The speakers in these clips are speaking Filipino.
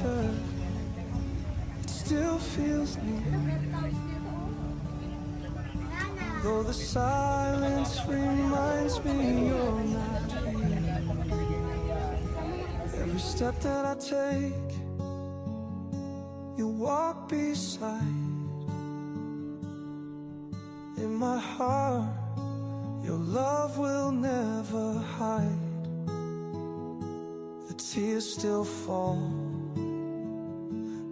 laughter, it still feels near. Though the silence reminds me you're not here. Every step that I take, you walk beside. In my heart, your love will never hide. The tears still fall,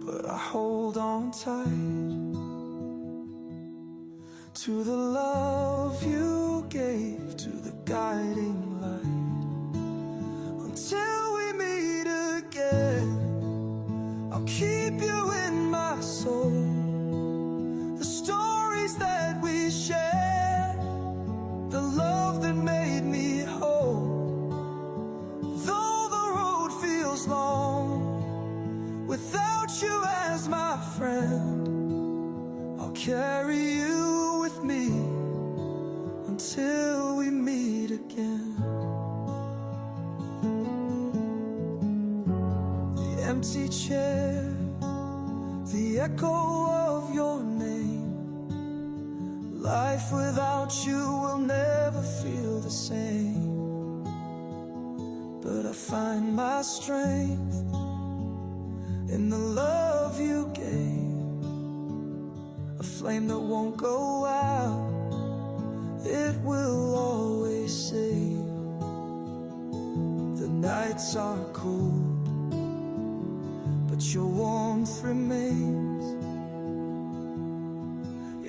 but I hold on tight to the love you gave, to the guiding light. Until we meet again, I'll keep you in my soul. The stories that we shared, the love that made me whole. Though the road feels long, without you as my friend, I'll carry you with me until we meet again. The empty chair, the echo of your name. Life without you will never feel the same. But I find my strength in the love you gave. A flame that won't go out, it will always save. The nights are cold, but your warmth remains.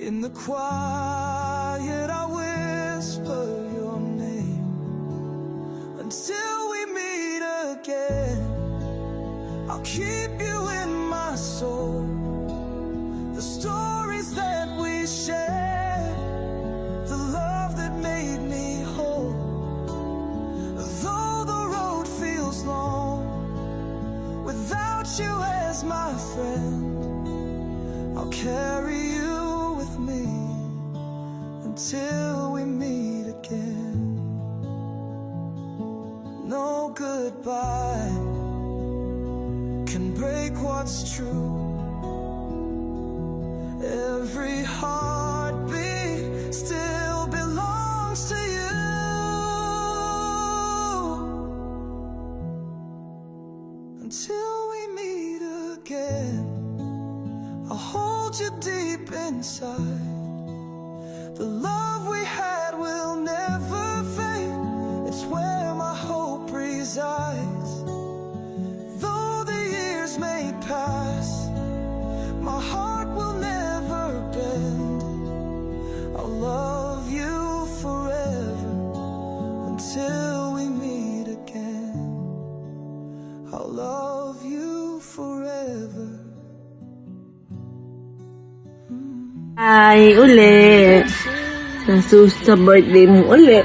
In the quiet I whisper your name. Until we meet again, I'll keep you in my soul. The stories that we shared, the love that made me whole. Though the road feels long, without you as my friend, I'll carry you with me until we meet again. No goodbye can break what's true. Every heartbeat still belongs to you. Until we meet again, I'll hold you deep inside. The love we had will never fade. It's where my hope resides. Though the years may pass, my heart will never bend. I'll love you forever until we meet again. I'll love you forever. Ay, uli. Sa birthday mo uli.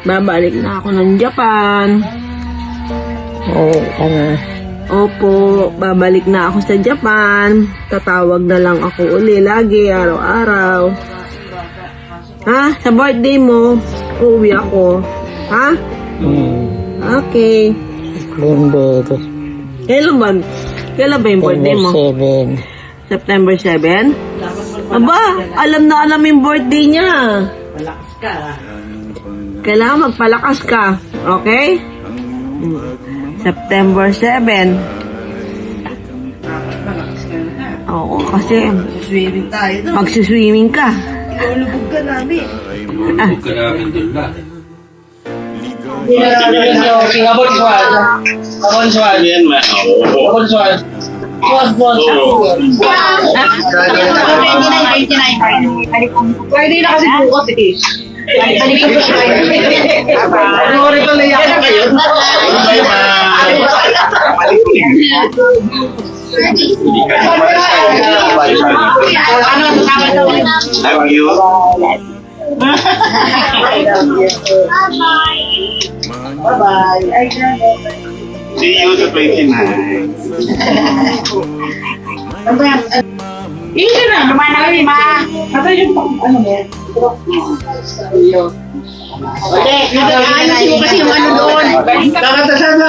Babalik na ako ng Japan. Oo, ano. Opo, babalik na ako sa Japan. Tatawag na lang ako uli lagi, araw-araw. Ha? Sa birthday mo, uuwi ako. Ha? Okay. Lumber. Kailan ba? Kailan ba yung birthday mo? 7. September 7? Aba, alam na alam yung birthday niya. Malakas ka. Kailangan magpalakas ka. Okay? September 7. Malakas ka na. Oo, kasi Swimming tayo doon. magsiswimming ka. Ilulubog ka namin. Huwag ka namin din ba? Yan man. Friday na kasi bukas eh. Ano ito na yan kayo? Have you? Bye-bye. See you sa 29. Ano ba yan? Hindi na. Lumayan na kami, ma. Ito yung ano mo yan? Ayusin mo kasi yung ano doon. Nakatasan na.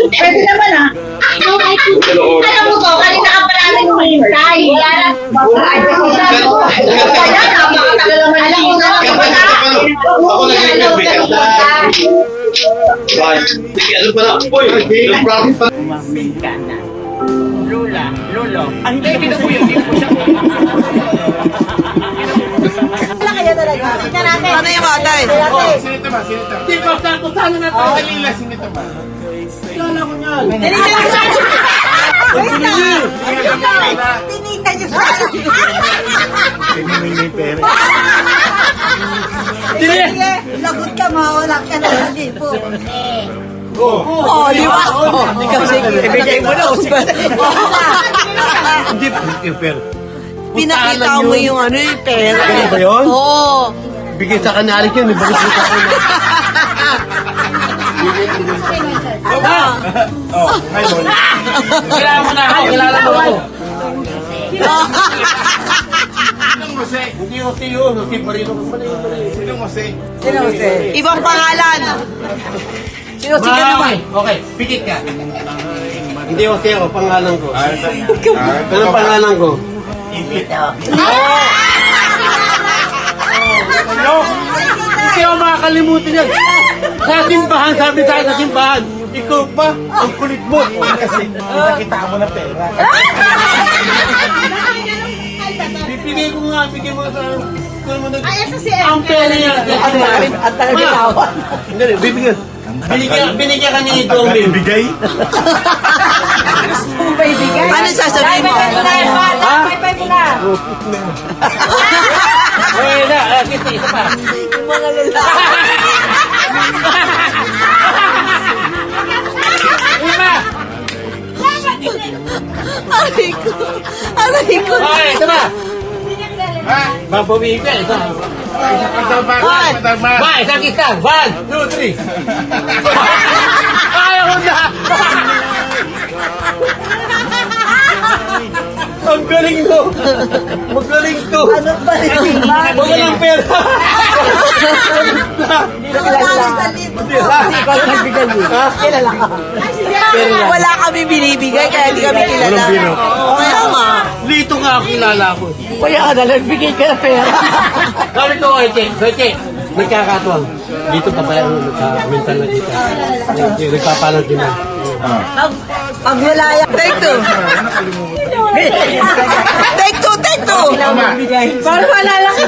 Pwede naman ah. Alam mo to, kanina ka pa namin humintay. Kaya napakatagal naman. Alam mo na, Ako nag-record. Ano pa na? Uy, nag-profit pa. Ano yung atay? lagot ka, mawala ka na sa lipo. Oh, di ba? Ibigay mo na, Osman. Pinakita mo yung ano yung pera. Ganun ba yun? Oo. Bigay sa kanarik yun, may balik ko ako. Kailangan mo na ako, kilala mo ako. Hindi ko si yun, si Marino. Sino mo si? Ibang pangalan. Sino si naman? Okay, pikit ka. Hindi ko si ako, pangalan ko. Anong pangalan ko? Hindi ako makakalimutan yan. Sa simbahan, sabi sa akin sa simbahan, ikaw pa, ang kulit mo. Kasi nakita mo na pera. Bibigay ko nga, bigay mo sa... Ang pera niya. At talaga tawa. Hindi, bibigyan. Binigyan ka ni Tommy. Bigay? Ano sasabihin mo? Okay na, kasi isa pa. Yung mga lalaki. Isa! Aray ko. Aray ko. Okay, isa pa. Babawiin ka, isa. Ba, isang isa. 1, 2, 3. Ayaw mo na! Ang galing to! Magaling to! Ano ba rin? Magaling pera! Wala kami binibigay kaya hindi kami kilala. Walang biro. Kaya nga. Lito nga ako kilala ko. Kaya ka na nagbigay ka ng pera. Sabi ko, Che, nagkakatuwang. Dito pa tayo mental na dito. Nagpapalag din na. Pag wala yan. Take two. Take two, take two. Para malala ko.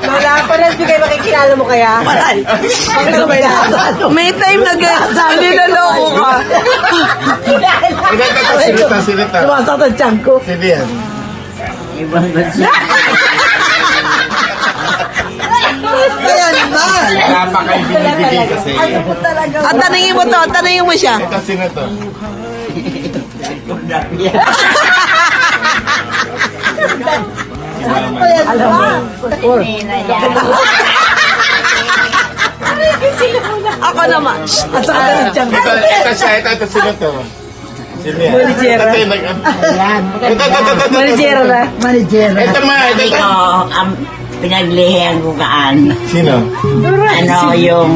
Wala pa rin bigay makikilala mo kaya? Wala. May time na gano'n. Niloloko ka. Silita. Sumasaktan tiyan ko. Sige yan. Kaya naman. Wala pa kayo binibigay kasi. At tanungin mo to, tanungin mo siya. Ito sino to? Ako naman. At saka ganun tiyan ko. Ito siya, ito sino to? Sino yan? Manijera. Ito yung ito. Manijera na. Manijera. Ito ma, ito. Ito, ang pinaglihian ko kaan. Sino? Ano yung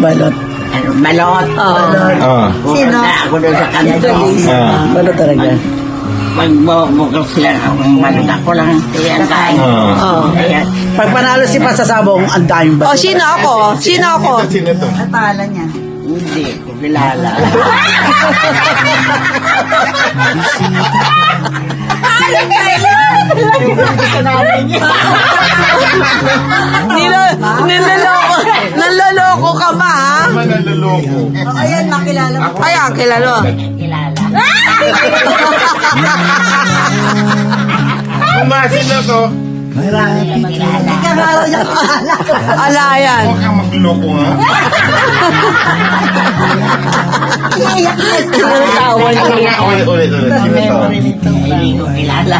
balot. Ano, balot. Oh. Sino? Ako doon sa kanto. Ano talaga? Magbubukas lang akong balot. Ako lang siya kain. Oo. Ayan. Pag panalo si Pasasabong, ang daming ba? O, sino ako? Sino ako? Ito sino to? Hindi ko kilala. Niloloko ka ba, ha? Manaluloko. Ayan, makilala mo. Kaya, kilala. Kilala. Kumasin na to. Kamalo niya Ala, yan. Huwag kang magluloko ha. Tawa niya. Ulit. Sino to? Hindi ko kilala.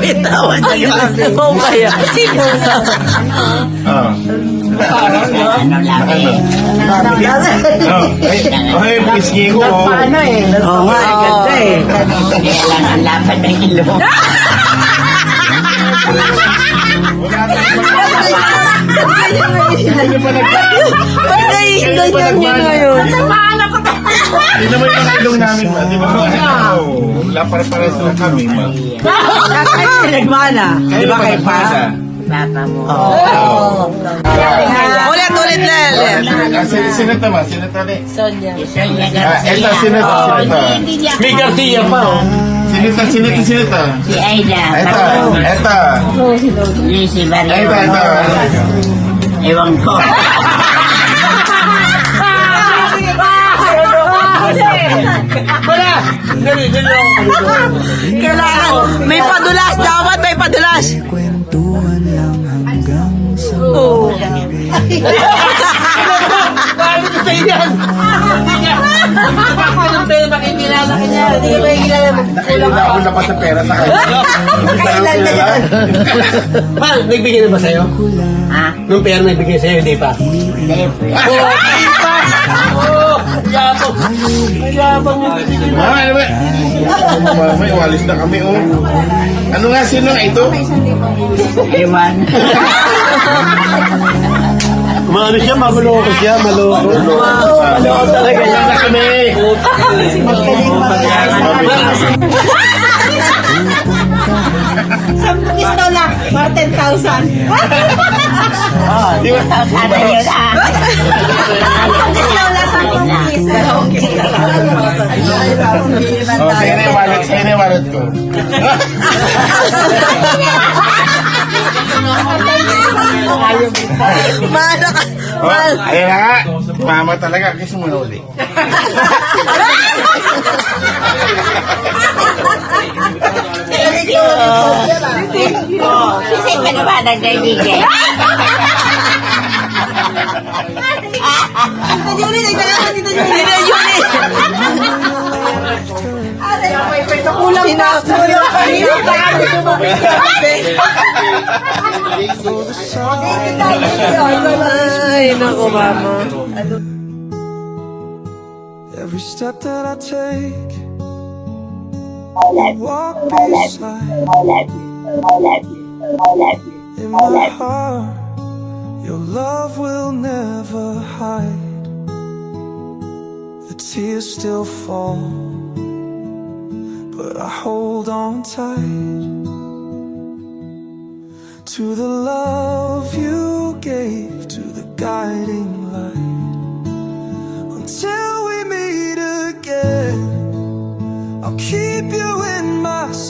Bitawan niya. Oo kaya. Ah. Ano lang eh. Ay, pisngi ko. Oo nga, ganda eh. Kaya lang ang lapad ng ilong. Ganyan niya ngayon. Hindi naman yung ilong namin, ma. Di ba? Wala para sila kami, ma. Nagmana. Di ba kayo pa? Papa mo. Ulit, Lel. Sino to, ma? Sino to, ne? Sonia Eto, Garcia. sino to? May Garcia pa, oh. Sino to? Si Aida. Eto. Lizzie Barrio. Eto. Ewan ko. Wala! Ganun lang. Kailangan. May padulas. Dapat may padulas. Kwentuhan lang hanggang sa Oo. Bakit ko sa'yo yan? Anong pera makikilala ka niya? Hindi ka makikilala. Wala pa sa pera sa kanya. Kailan na yan? Pa, nagbigay na ba sa'yo? Ha? Nung pera nagbigay sa'yo, hindi pa? Hindi. Oo, hindi pa! Oo, yabang. Yabang mo. Ano ba? May walis na kami, oh. Ano nga, sino nga ito? Ewan. Maano siya, maloko siya, maloko. Maloko talaga Wala yan. na kami. Pistola. Mga 10,000. Di ba? Sana yun ah. Pistola sa Oh, sa'yo na yung wallet ko. Mana ka. Oh, ayun na nga. Mama talaga, kasi manuli. Kasi pa naman ang naibigay. Kulang na. Ay, naku, mama. every step that I take. You walk beside in my heart. Your love will never hide. The tears still fall, but I hold on tight to the love you gave, to the guiding light. Until